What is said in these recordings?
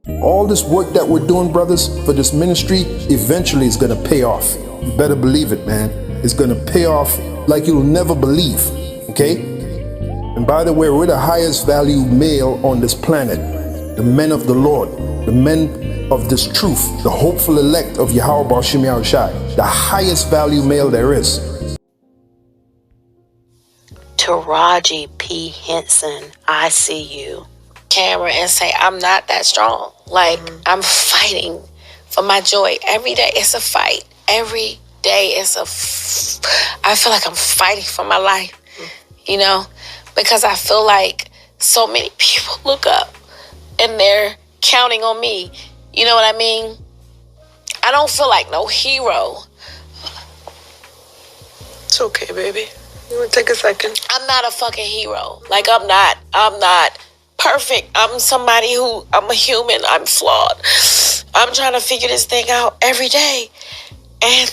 All this work that we're doing, brothers, for this ministry, eventually is going to pay off. You better believe it, man. It's going to pay off like you'll never believe. Okay? And by the way, we're the highest value male on this planet. The men of the Lord. The men of this truth. The hopeful elect of Yahweh Bashim Yahushai. The highest value male there is. Taraji P. Henson, I see you. Camera and say, I'm not that strong. Like, I'm fighting for my joy. Every day it's a fight. Every day it's I feel like I'm fighting for my life, you know, because I feel like so many people look up and they're counting on me. You know what I mean? I don't feel like no hero. It's okay, baby. You want to take a second? I'm not a fucking hero. Like, I'm not perfect. I'm somebody I'm a human. I'm flawed. I'm trying to figure this thing out every day. And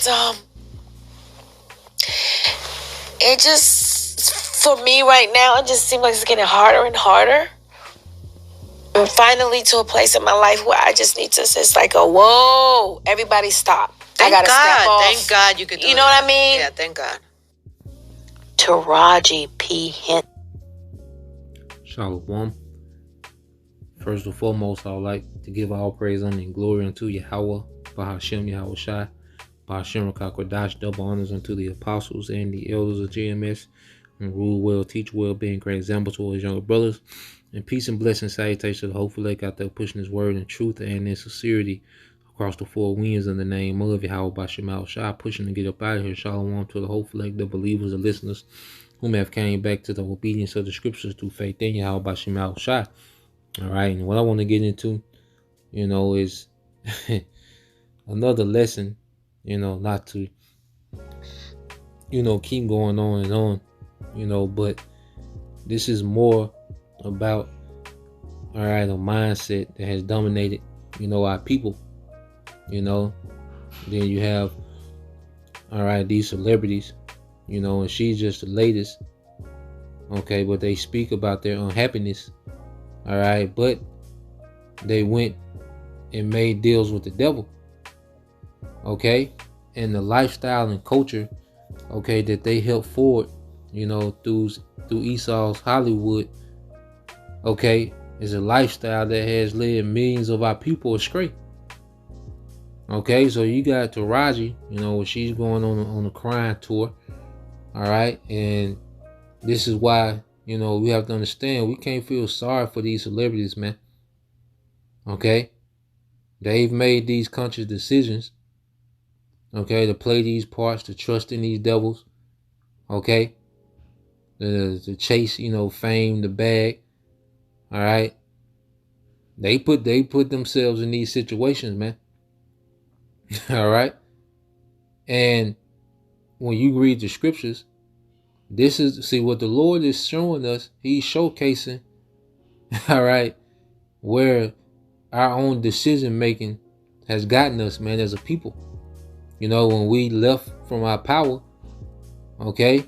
it just, for me right now, it just seems like it's getting harder and harder. I'm finally to a place in my life where I just need to just like go, whoa, everybody stop. I gotta step off. Thank God you could do You know what I mean? Yeah, thank God. Taraji P. Henson. Shalom. First and foremost, I would like to give all praise, honor, and glory unto Yahweh, Bahashem Yahushai, Bahashem Rakakwadash, double honors unto the apostles and the elders of GMS, and rule well, teach well, being great example to all his younger brothers, and peace and blessing salutation to the hopeful lake out there pushing his word in truth and in sincerity across the four winds in the name of Yahweh Bahashem Yahushai, pushing to get up out of here. Shalom to the hopeful lake, the believers, the listeners, whom have came back to the obedience of the scriptures through faith in Yahweh Bahashem Yahushai. All right, and what I want to get into, is another lesson, not to, keep going on and on, but this is more about, all right, a mindset that has dominated, our people, then you have, all right, these celebrities, and she's just the latest, okay, but they speak about their unhappiness. All right, but they went and made deals with the devil, okay, and the lifestyle and culture, okay, that they helped forward, through Esau's Hollywood, okay, is a lifestyle that has led millions of our people astray. Okay, so you got Taraji, she's going on a crime tour, all right, and this is why. We have to understand we can't feel sorry for these celebrities, man. Okay? They've made these conscious decisions, okay, to play these parts, to trust in these devils, okay? To chase, fame, the bag. All right? They put themselves in these situations, man. All right? And when you read the scriptures, this is, see, what the Lord is showing us, he's showcasing, all right, where our own decision making has gotten us, man, as a people. When we left from our power, okay,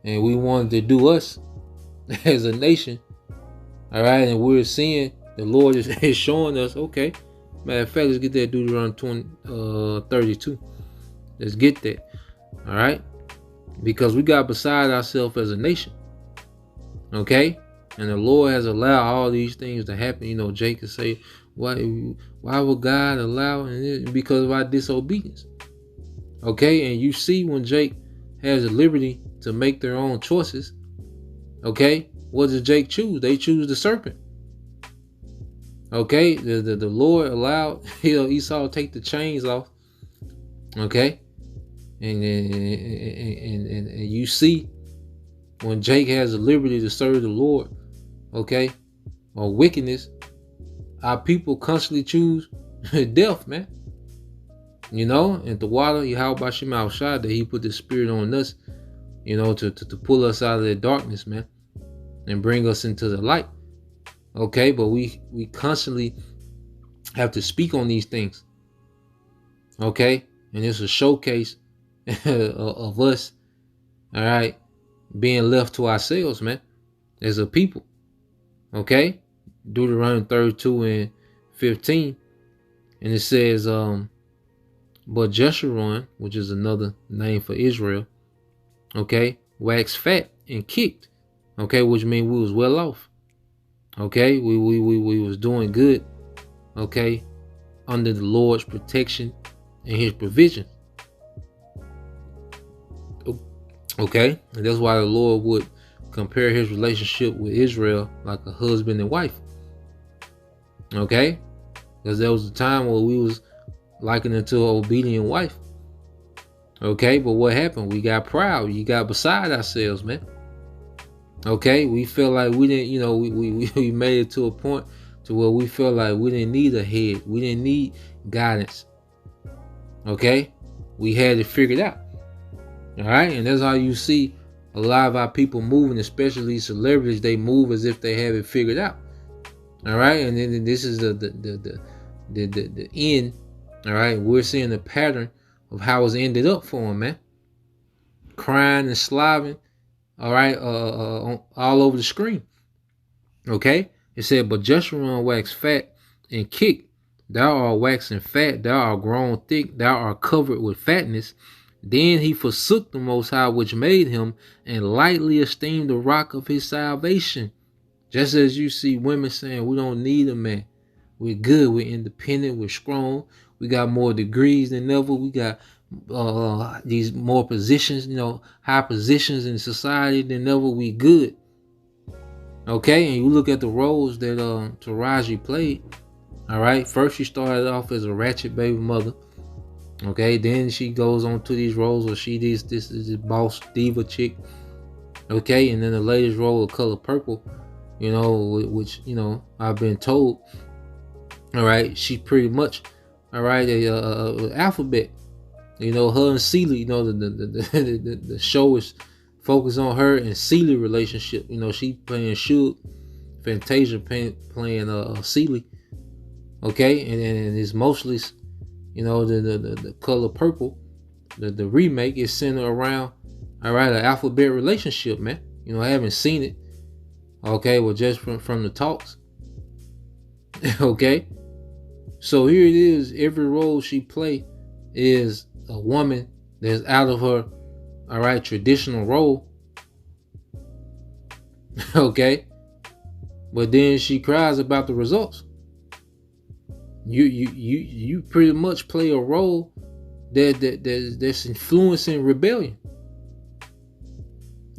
and we wanted to do us as a nation, all right, and we're seeing the Lord is showing us, okay, matter of fact, let's get that Deuteronomy 32. Let's get that, all right. Because we got beside ourselves as a nation. Okay? And the Lord has allowed all these things to happen. Jake could say, why would God allow it? Because of our disobedience. Okay? And you see when Jake has the liberty to make their own choices. Okay? What does Jake choose? They choose the serpent. Okay? The Lord allowed Esau to take the chains off. Okay? And you see when Jake has the liberty to serve the Lord, okay, or wickedness, our people constantly choose death, man. And the water, Yahweh Bashim Al-Shad, that he put the spirit on us, to pull us out of the darkness, man, and bring us into the light. Okay, but we constantly have to speak on these things. Okay, and it's a showcase of us, all right, being left to ourselves, man, as a people. Okay, Deuteronomy 32 and 15, and it says, but Jeshurun, which is another name for Israel, okay, waxed fat and kicked, okay, which means we was well off, okay, we was doing good, okay, under the Lord's protection and His provision, okay, and that's why the Lord would compare His relationship with Israel like a husband and wife, okay, because there was a time where we was likened it to an obedient wife. Okay, but what happened? We got proud. You got beside ourselves, man. Okay, we felt like we didn't, we made it to a point to where we felt like we didn't need a head. We didn't need guidance. Okay, we had it figured out. All right, and that's how you see a lot of our people moving, especially celebrities. They move as if they have it figured out. All right, and then this is the end. All right, we're seeing the pattern of how it's ended up for him, man. Crying and slobbing, all right, all over the screen. Okay, it said, but Jeshurun waxed fat and kicked. Thou art waxing fat, thou art grown thick, thou art covered with fatness. Then he forsook the Most High which made him, and lightly esteemed the rock of his salvation. Just as you see women saying, we don't need a man. We're good, we're independent, we're strong. We got more degrees than ever. We got these more positions, high positions in society than ever. We good. Okay, and you look at the roles that Taraji played. All right, first she started off as a ratchet baby mother. Okay, then she goes on to these roles where she is this boss diva chick. Okay, and then the latest role of Color Purple, which I've been told. All right, she pretty much. All right, Alphabet, her and Celie, the show is focused on her and Celie relationship. She playing Suge, Fantasia playing Celie. Okay, and it's mostly, the Color Purple, the remake is centered around, all right, an Alphabet relationship, man. I haven't seen it. Okay, well, just from the talks. Okay. So here it is. Every role she play is a woman that's out of her, all right, traditional role. Okay, but then she cries about the results. You pretty much play a role that's influencing rebellion.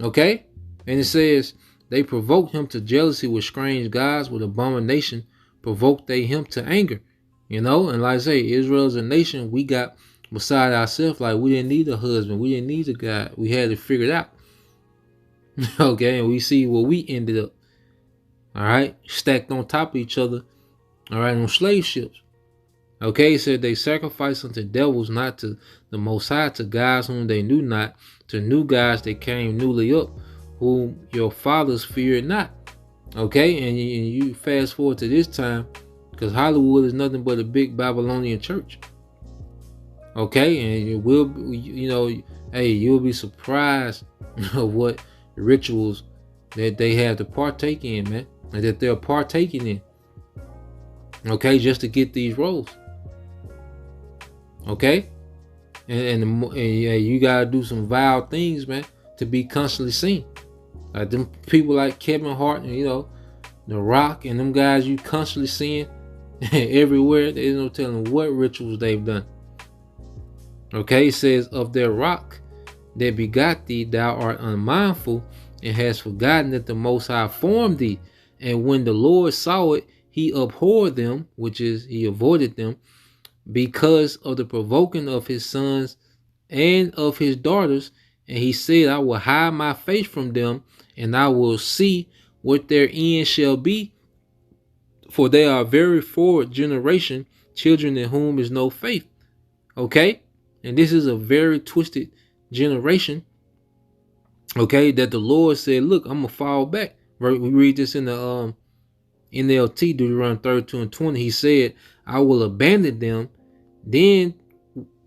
Okay, and it says they provoked him to jealousy with strange gods, with abomination provoked they him to anger. And like I say, Israel as a nation, we got beside ourselves, like we didn't need a husband, we didn't need a guy, we had it figured out. Okay, and we see where we ended up. All right, stacked on top of each other. All right, on slave ships. Okay, it said they sacrificed unto devils, not to the Most High, to gods whom they knew not, to new gods that came newly up, whom your fathers feared not. Okay, and you fast forward to this time. Because Hollywood is nothing but a big Babylonian church. Okay, and it will, you'll be surprised of what rituals that they have to partake in, man, and that they're partaking in. Okay, just to get these roles. Okay, and you gotta do some vile things, man, to be constantly seen. Like them people like Kevin Hart and The Rock and them guys you constantly seeing. Everywhere, there's no telling what rituals they've done. Okay, it says, of their rock that begot thee, thou art unmindful, and hast forgotten that the Most High formed thee. And when the Lord saw it, he abhorred them, which is, he avoided them, because of the provoking of his sons and of his daughters. And he said, I will hide my face from them, and I will see what their end shall be. For they are a very forward generation, children in whom is no faith. Okay? And this is a very twisted generation. Okay? That the Lord said, look, I'm going to fall back. Right? We read this in the NLT, Deuteronomy 32 and 20. He said, I will abandon them, then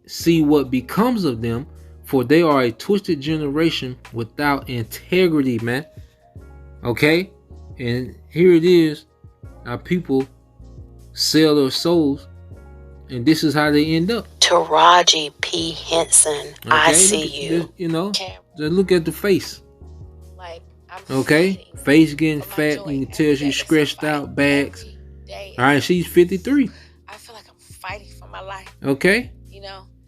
see what becomes of them, for they are a twisted generation without integrity, man. Okay? And here it is. Our people, sell their souls, and this is how they end up. Taraji P. Henson, I see you. You know, just look at the face. Like, I'm okay, face getting fat. You can tell she's stretched out, bags. All right, she's 53. I feel like I'm fighting for my life. Okay,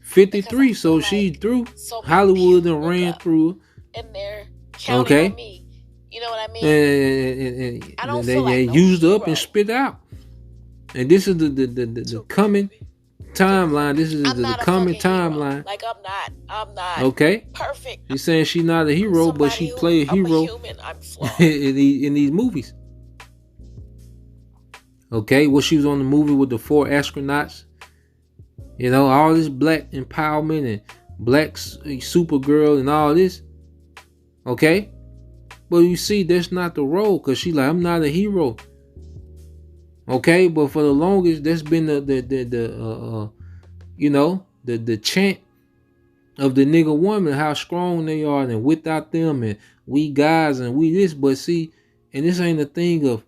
53. So she's through Hollywood and ran through. And they're counting on me. You know what I mean? And I don't they feel like used up and spit out. And this is the coming timeline. This is the coming timeline. Like I'm not. Okay. Perfect. She's saying she's not a hero, but she played a hero I'm flawed. in these movies. Okay, well, she was on the movie with the 4 astronauts. You know, all this black empowerment and black Supergirl and all this. Okay, but you see, that's not the role, because she like, I'm not a hero. Okay, but for the longest, that's been the chant of the nigga woman, how strong they are, and without them, and we guys, and we this. But see, and this ain't a thing of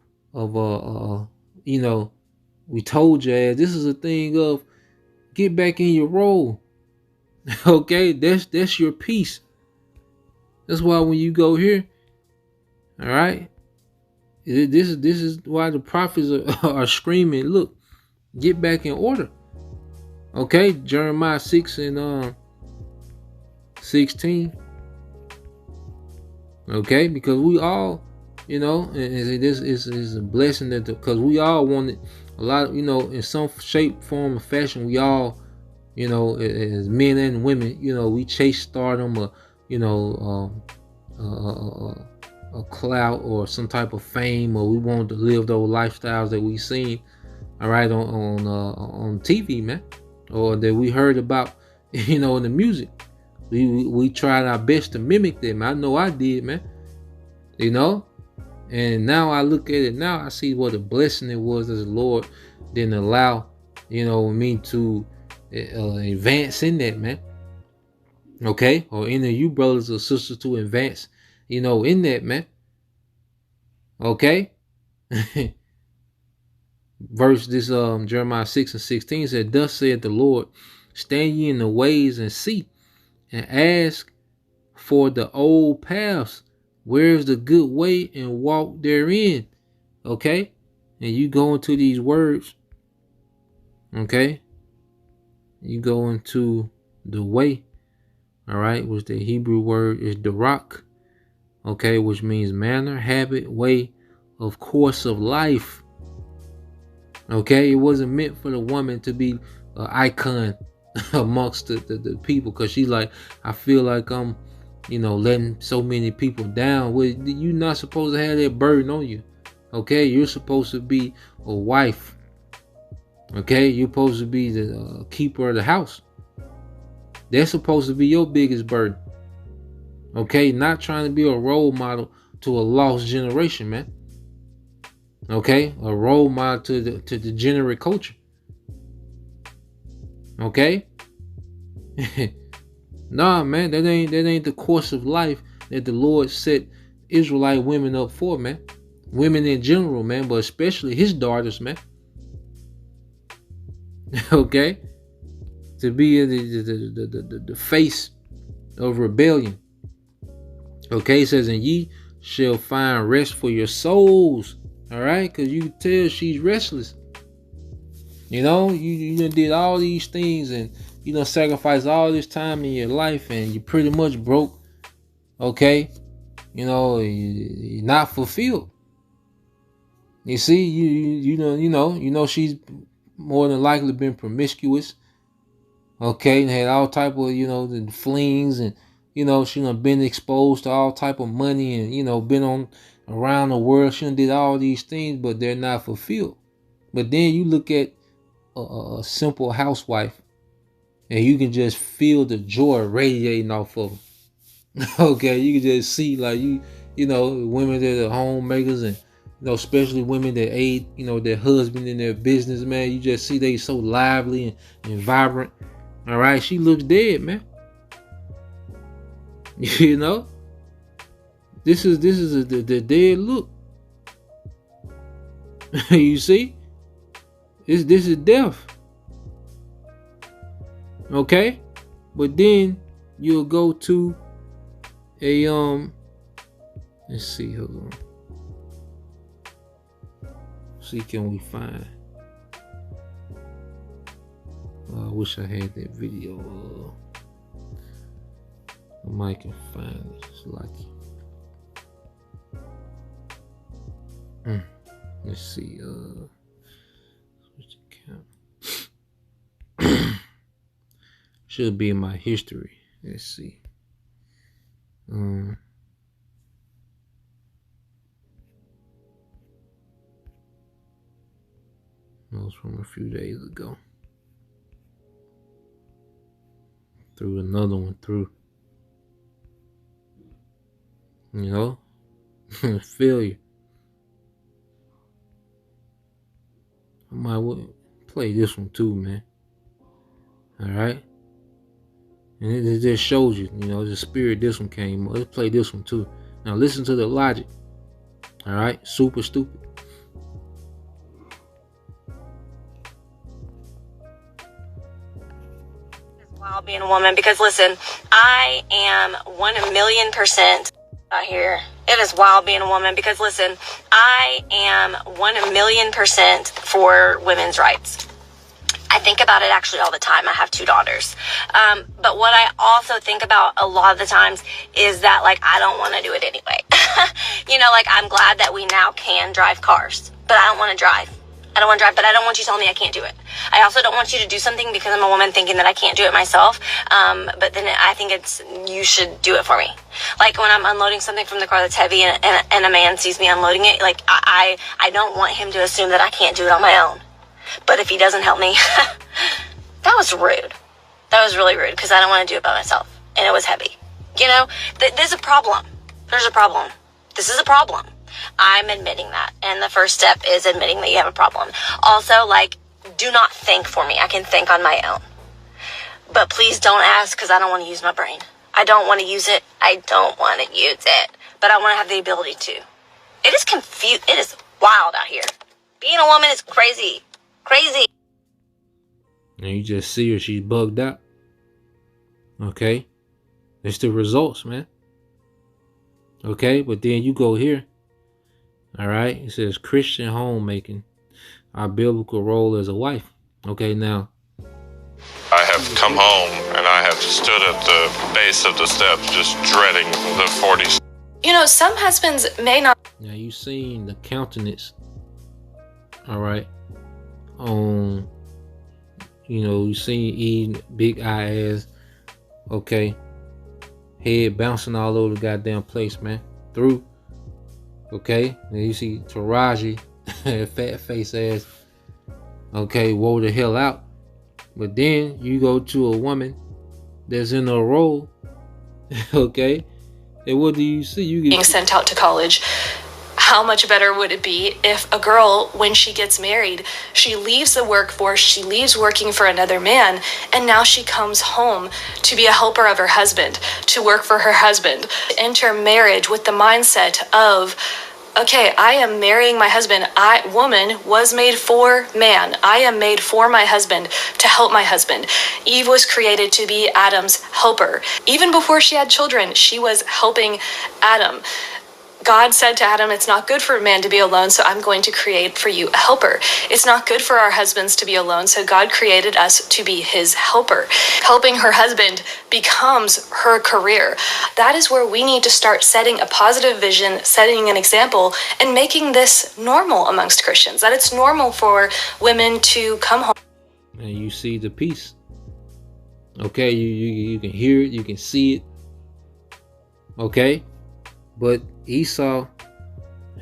we told you ass. This is a thing of get back in your role. Okay, that's your piece. That's why when you go here, all right, this is why the prophets are screaming, look, get back in order. Okay, Jeremiah 6 and 16. Okay, because we all, and this is a blessing because we all wanted a lot, in some shape, form, or fashion. We all, as men and women, we chase stardom, or a clout or some type of fame, or we wanted to live those lifestyles that we seen, all right, on TV, man, or that we heard about, in the music. We tried our best to mimic them. I know I did, man. And now I look at it now, I see what a blessing it was as the Lord didn't allow, me to advance in that, man. Okay, or any of you brothers or sisters to advance, in that, man. Okay. Verse this Jeremiah 6 and 16 said, thus said the Lord, stand ye in the ways and see, and ask for the old paths, where is the good way, and walk therein. Okay, and you go into these words. Okay, you go into the way. All right, which the Hebrew word is darak. Okay, which means manner, habit, way, of course of life. Okay, it wasn't meant for the woman to be an icon amongst the people, because she's like, I feel like I'm, letting so many people down. Well, you're not supposed to have that burden on you. Okay, you're supposed to be a wife. Okay, you're supposed to be the keeper of the house. That's supposed to be your biggest burden. Okay, not trying to be a role model to a lost generation, man. Okay, a role model to the degenerate culture. Okay. Nah, man, that ain't the course of life that the Lord set Israelite women up for, man. Women in general, man, but especially his daughters, man. Okay, to be the face of rebellion. Okay, it says, and ye shall find rest for your souls. All right, because you can tell she's restless. You done did all these things, and you done sacrificed all this time in your life, and you pretty much broke. Okay, you're not fulfilled. You see, you know she's more than likely been promiscuous. Okay, and had all type of the flings, and she done been exposed to all type of money, and been on around the world. She done did all these things, but they're not fulfilled. But then you look at a simple housewife, and you can just feel the joy radiating off of them. Okay, you can just see, like, women that are homemakers, and especially women that aid their husband in their business, man. You just see they so lively and vibrant. All right, she looks dead, man. This is the dead look. You see, This is death. Okay? But then you'll go to a let's see, hold on. See, can we find? I wish I had that video. I might can find it. It's lucky. Let's see. Switch account. Should be in my history. Let's see. That was from a few days ago. Threw another one through. You know? Failure. I might play this one too, man. Alright? And it just shows you, you know, the spirit this one came. Let's play this one too. Now listen to the logic. Alright? Super stupid. While being a woman, because listen, I am 1,000,000% out here. It is wild being a woman, because listen, I am 1,000,000% for women's rights. I think about it actually all the time. I have 2 daughters. But what I also think about a lot of the times is that, like, I don't want to do it anyway. You know, like, I'm glad that we now can drive cars, but I don't want to drive. I don't want to drive, but I don't want you telling me I can't do it. I also don't want you to do something because I'm a woman thinking that I can't do it myself. But then I think you should do it for me. Like when I'm unloading something from the car that's heavy and a man sees me unloading it, like I don't want him to assume that I can't do it on my own. But if he doesn't help me, that was rude. That was really rude because I don't want to do it by myself. And it was heavy. You know, there's a problem. There's a problem. This is a problem. I'm admitting that. And the first step is admitting that you have a problem. Also, like, do not think for me. I can think on my own. But please don't ask because I don't want to use my brain. I don't want to use it. I don't want to use it. But I want to have the ability to. It is It is wild out here. Being a woman is crazy. Crazy. And you just see her, she's bugged out. Okay? It's the results, man. Okay? But then you go here. Alright? It says Christian homemaking. Our biblical role as a wife. Okay, now. I have come home and I have stood at the base of the steps just dreading the 40s. You know, some husbands may not. Now you seen the countenance. Alright? On, you know, you seen Eve, big eye ass, okay, head bouncing all over the goddamn place, man, through, okay, and you see Taraji, fat face ass, okay, wore the hell out, but then you go to a woman that's in a role, okay, and what do you see? You get being sent out to college. How much better would it be if a girl, when she gets married, she leaves the workforce, she leaves working for another man, and now she comes home to be a helper of her husband, to work for her husband, enter marriage with the mindset of, okay, I am marrying my husband. Woman was made for man. I am made for my husband, to help my husband. Eve was created to be Adam's helper. Even before she had children, she was helping Adam. God said to Adam, it's not good for a man to be alone, so I'm going to create for you a helper. It's not good for our husbands to be alone, so God created us to be his helper. Helping her husband becomes her career. That is where we need to start setting a positive vision, setting an example, and making this normal amongst Christians, that it's normal for women to come home. And you see the peace. Okay, you can hear it, you can see it. Okay? But Esau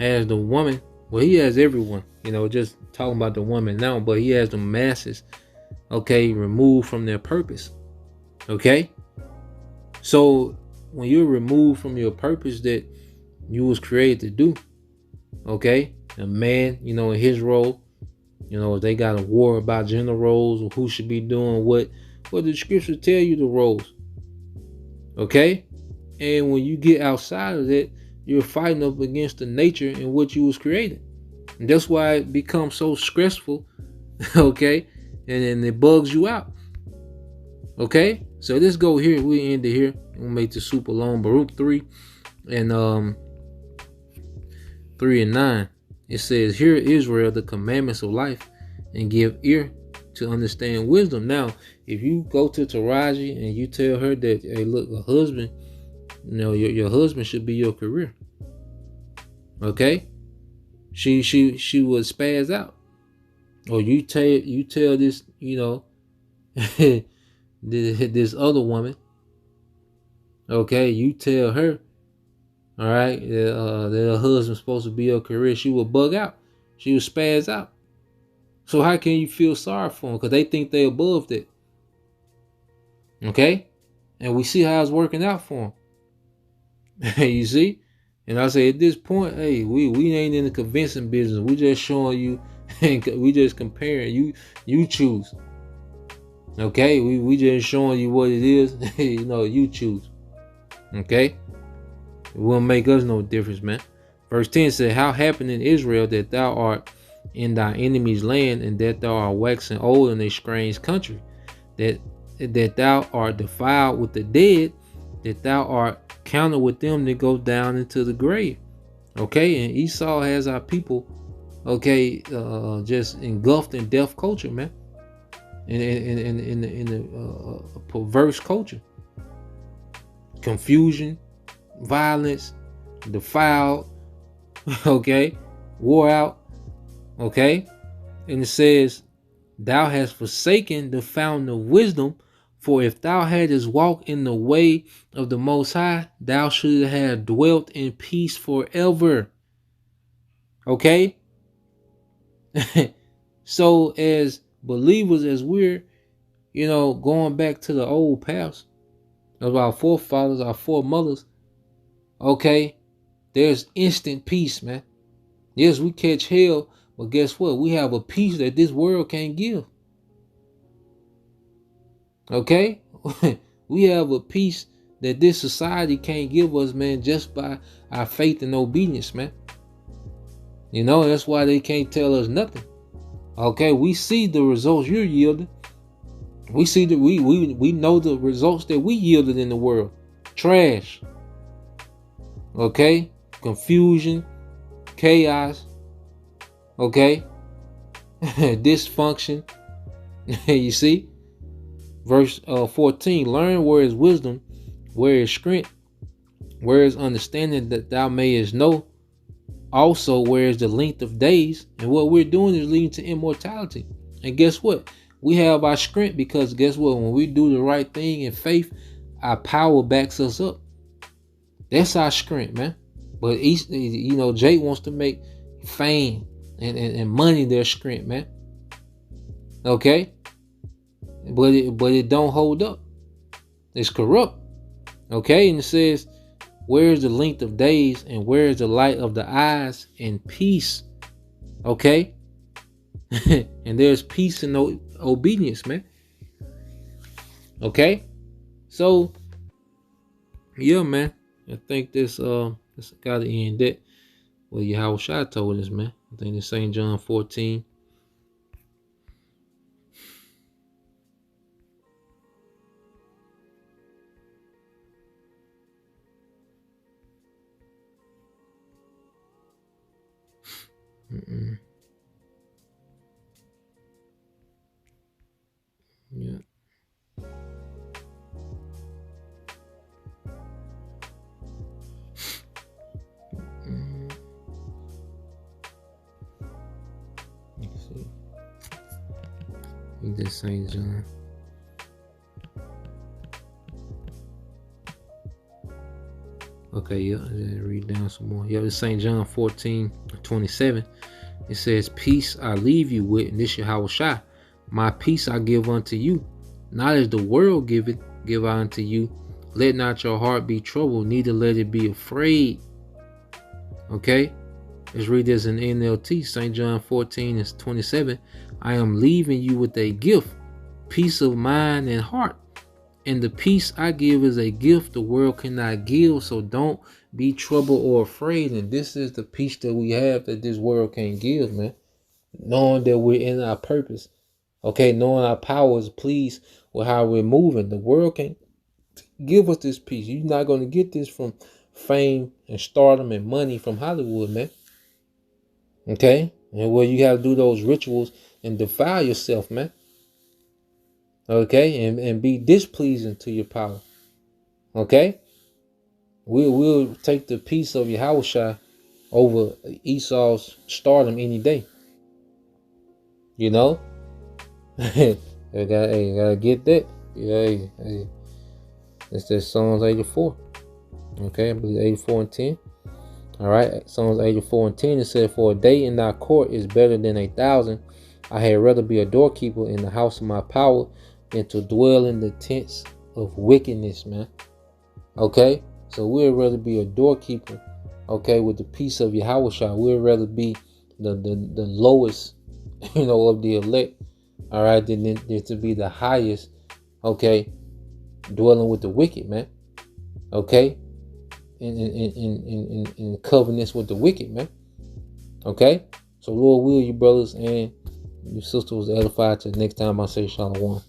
has the woman, well, he has everyone, you know, just talking about the woman now, but he has the masses, okay, removed from their purpose. Okay? So when you're removed from your purpose that you was created to do, okay, a man, you know, in his role, you know, they got a war about gender roles or who should be doing what the scriptures tell you the roles. Okay? And when you get outside of that, you're fighting up against the nature in which you was created. And that's why it becomes so stressful Okay, and then it bugs you out. Okay, so let's go here. We end it here. We'll make this super long. Baruch 3 and 3 and 9. It says, "Hear, Israel, the commandments of life, and give ear to understand wisdom." Now, if you go to Taraji and you tell her that, hey, look, a husband, your husband should be your career. Okay, she would spaz out. Or you tell this, this other woman, okay, you tell her, all right, that her husband's supposed to be her career, she will bug out. She will spaz out. So how can you feel sorry for them? Because they think they're above that. Okay? And we see how it's working out for them. You see? And I say, at this point, hey, we ain't in the convincing business. We just showing you, we just comparing. You choose. Okay? We just showing you what it is. You choose. Okay? It won't make us no difference, man. Verse 10 said, "How happened in Israel that thou art in thy enemy's land, and that thou art waxing old in a strange country, that thou art defiled with the dead, that thou art counted with them that go down into the grave." Okay, and Esau has our people, okay, just engulfed in deaf culture, man, in the perverse culture, confusion, violence, defiled, okay, wore out, okay, and it says, "Thou hast forsaken the fountain of wisdom, for if thou hadst walked in the way of the Most High, thou shouldst have dwelt in peace forever." Okay? So as believers, as we're, going back to the old past of our forefathers, our foremothers, okay, there's instant peace, man. Yes, we catch hell, but guess what? We have a peace that this world can't give. Okay? We have a peace that this society can't give us, man, just by our faith and obedience, man. That's why they can't tell us nothing. Okay, we see the results you're yielding. We see that we know the results that we yielded in the world. Trash. Okay? Confusion, chaos. Okay? Dysfunction. You see? Verse 14, "Learn where is wisdom, where is strength, where is understanding, that thou mayest know also where is the length of days." And what we're doing is leading to immortality. And guess what? We have our strength because guess what? When we do the right thing in faith, our power backs us up. That's our strength, man. But Jake wants to make fame and money their strength, man. Okay? But it don't hold up. It's corrupt. Okay? And it says, "Where is the length of days, and where is the light of the eyes, and peace?" Okay? And there's peace in obedience, man. Okay? So, yeah, man. I think this gotta end that. Well, Yahweh Shai told us, man. I think it's St. John 14. Yeah. Let's see. I think that's St. John. Okay, yeah, I'll read down some more. Yeah, it's St. John 14:27. It says, "Peace I leave you with," and this Yahweh Shai, "My peace I give unto you. Not as the world giveth, give I unto you. Let not your heart be troubled, neither let it be afraid." Okay? Let's read this in NLT, St. John 14:27. "I am leaving you with a gift, peace of mind and heart. And the peace I give is a gift the world cannot give, so don't be troubled or afraid." And this is the peace that we have that this world can't give, man. Knowing that we're in our purpose. Okay, knowing our power is pleased with how we're moving. The world can't give us this peace. You're not going to get this from fame and stardom and money from Hollywood, man. Okay? And where you have to do those rituals and defile yourself, man. Okay? And be displeasing to your power. Okay? We'll take the peace of Yahushua over Esau's stardom any day. You know? You gotta get that. Hey. It's just Psalms 84. Okay, I believe 84 and 10. Alright, Psalms 84 and 10, it said, for a day in thy court is better than 1,000. I had rather be a doorkeeper in the house of my power than to dwell in the tents of wickedness, man. Okay, so we'd rather be a doorkeeper, okay, with the peace of Yahushua. We'd rather be the lowest, of the elect, alright, than to be the highest, okay, dwelling with the wicked, man. Okay, in covenants with the wicked, man. Okay, so Lord will you brothers and your sisters was edified. Till next time I say shalom.